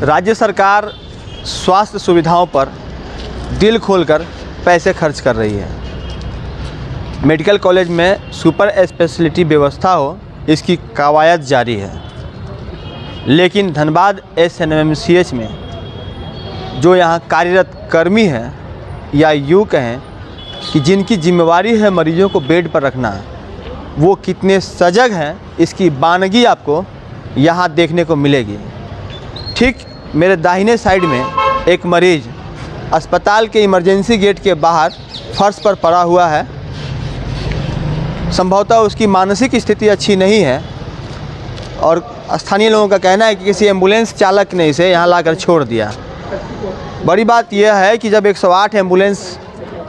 राज्य सरकार स्वास्थ्य सुविधाओं पर दिल खोलकर पैसे खर्च कर रही है। मेडिकल कॉलेज में सुपर स्पेशलिटी व्यवस्था हो, इसकी कवायद जारी है। लेकिन धनबाद SNMMCH में जो यहाँ कार्यरत कर्मी हैं या यूँ कहें कि जिनकी जिम्मेवारी है मरीजों को बेड पर रखना, वो कितने सजग हैं, इसकी बानगी आपको यहाँ देखने को मिलेगी। ठीक मेरे दाहिने साइड में एक मरीज अस्पताल के इमरजेंसी गेट के बाहर फर्श पर पड़ा हुआ है। संभवतः उसकी मानसिक स्थिति अच्छी नहीं है और स्थानीय लोगों का कहना है कि किसी एम्बुलेंस चालक ने इसे यहाँ लाकर छोड़ दिया। बड़ी बात यह है कि जब 108 एम्बुलेंस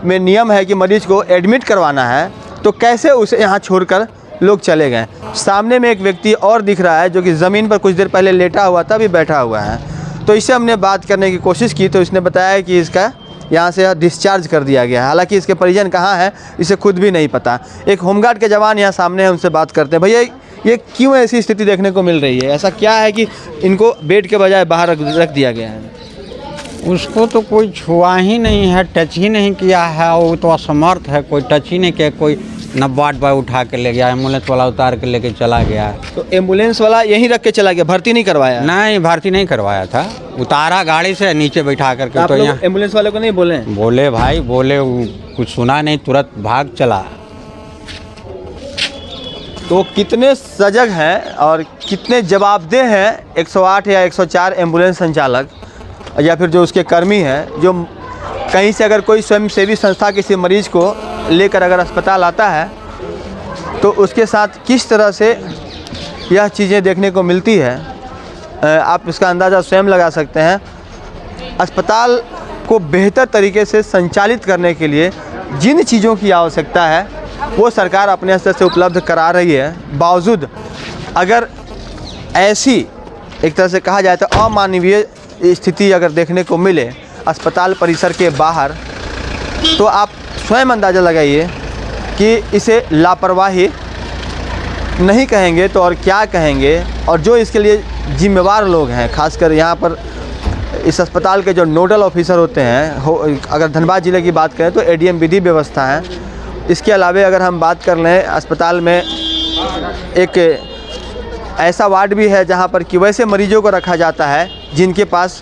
में नियम है कि मरीज को एडमिट करवाना है, तो कैसे उसे यहाँ छोड़कर लोग चले गए। सामने में एक व्यक्ति और दिख रहा है जो कि ज़मीन पर कुछ देर पहले लेटा हुआ था, अभी बैठा हुआ है। तो इससे हमने बात करने की कोशिश की तो इसने बताया कि इसका यहाँ से डिस्चार्ज कर दिया गया है। हालांकि इसके परिजन कहाँ हैं इसे खुद भी नहीं पता। एक होमगार्ड के जवान यहाँ सामने है, उनसे बात करते हैं। भैया, ये क्यों ऐसी स्थिति देखने को मिल रही है? ऐसा क्या है कि इनको बेड के बजाय बाहर रख दिया गया है? उसको तो कोई छुआ ही नहीं है, टच ही नहीं किया है। वो तो असमर्थ है, कोई टच ही नहीं किया। कोई नब्बाट बाय उठा के ले गया, एम्बुलेंस वाला उतार के लेके चला गया। तो एम्बुलेंस वाला यहीं रख के चला गया, भर्ती नहीं करवाया? नहीं, भर्ती नहीं करवाया था। उतारा गाड़ी से नीचे बैठा करके। आप तो यहाँ एम्बुलेंस वाले को नहीं बोले? बोले भाई, बोले, कुछ सुना नहीं, तुरंत भाग चला। तो कितने सजग हैं और कितने जवाबदेह हैं 108 या 104 एम्बुलेंस संचालक या फिर जो उसके कर्मी हैं, जो कहीं से अगर कोई स्वयंसेवी संस्था किसी मरीज को लेकर अगर अस्पताल आता है तो उसके साथ किस तरह से यह चीज़ें देखने को मिलती है, आप इसका अंदाज़ा स्वयं लगा सकते हैं। अस्पताल को बेहतर तरीके से संचालित करने के लिए जिन चीज़ों की आवश्यकता है वो सरकार अपने स्तर से उपलब्ध करा रही है। बावजूद अगर ऐसी एक तरह से कहा जाए तो अमानवीय स्थिति अगर देखने को मिले अस्पताल परिसर के बाहर, तो आप स्वयं अंदाज़ा लगाइए कि इसे लापरवाही नहीं कहेंगे तो और क्या कहेंगे। और जो इसके लिए जिम्मेवार लोग हैं, खासकर यहाँ पर इस अस्पताल के जो नोडल ऑफिसर होते हैं, अगर धनबाद ज़िले की बात करें तो ADM विधि व्यवस्था है। इसके अलावे अगर हम बात कर लें, अस्पताल में एक ऐसा वार्ड भी है जहाँ पर कि वैसे मरीजों को रखा जाता है जिनके पास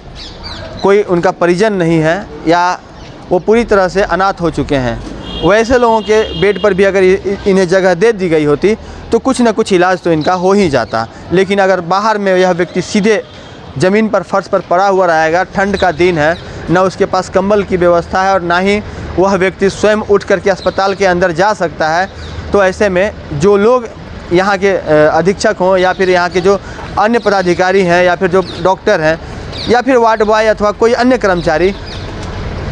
कोई उनका परिजन नहीं है या वो पूरी तरह से अनाथ हो चुके हैं। वैसे लोगों के बेड पर भी अगर इन्हें जगह दे दी गई होती तो कुछ ना कुछ इलाज तो इनका हो ही जाता। लेकिन अगर बाहर में यह व्यक्ति सीधे ज़मीन पर फर्श पर पड़ा हुआ रहेगा, ठंड का दिन है, ना उसके पास कंबल की व्यवस्था है और ना ही वह व्यक्ति स्वयं उठ करके अस्पताल के अंदर जा सकता है, तो ऐसे में जो लोग यहाँ के अधीक्षक हों या फिर यहाँ के जो अन्य पदाधिकारी हैं या फिर जो डॉक्टर हैं या फिर वार्ड बॉय अथवा कोई अन्य कर्मचारी,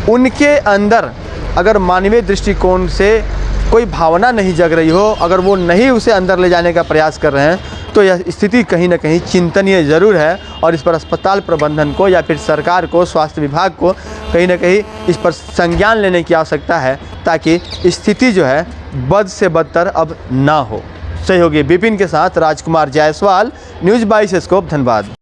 उनके अंदर अगर मानवीय दृष्टिकोण से कोई भावना नहीं जग रही हो, अगर वो नहीं उसे अंदर ले जाने का प्रयास कर रहे हैं, तो यह स्थिति कहीं ना कहीं चिंतनीय ज़रूर है। और इस पर अस्पताल प्रबंधन को या फिर सरकार को, स्वास्थ्य विभाग को कहीं ना कहीं इस पर संज्ञान लेने की आवश्यकता है, ताकि स्थिति जो है बद से बदतर अब ना हो। सहयोगी विपिन के साथ राजकुमार जायसवाल, न्यूज़ 22 स्कोप, धनबाद।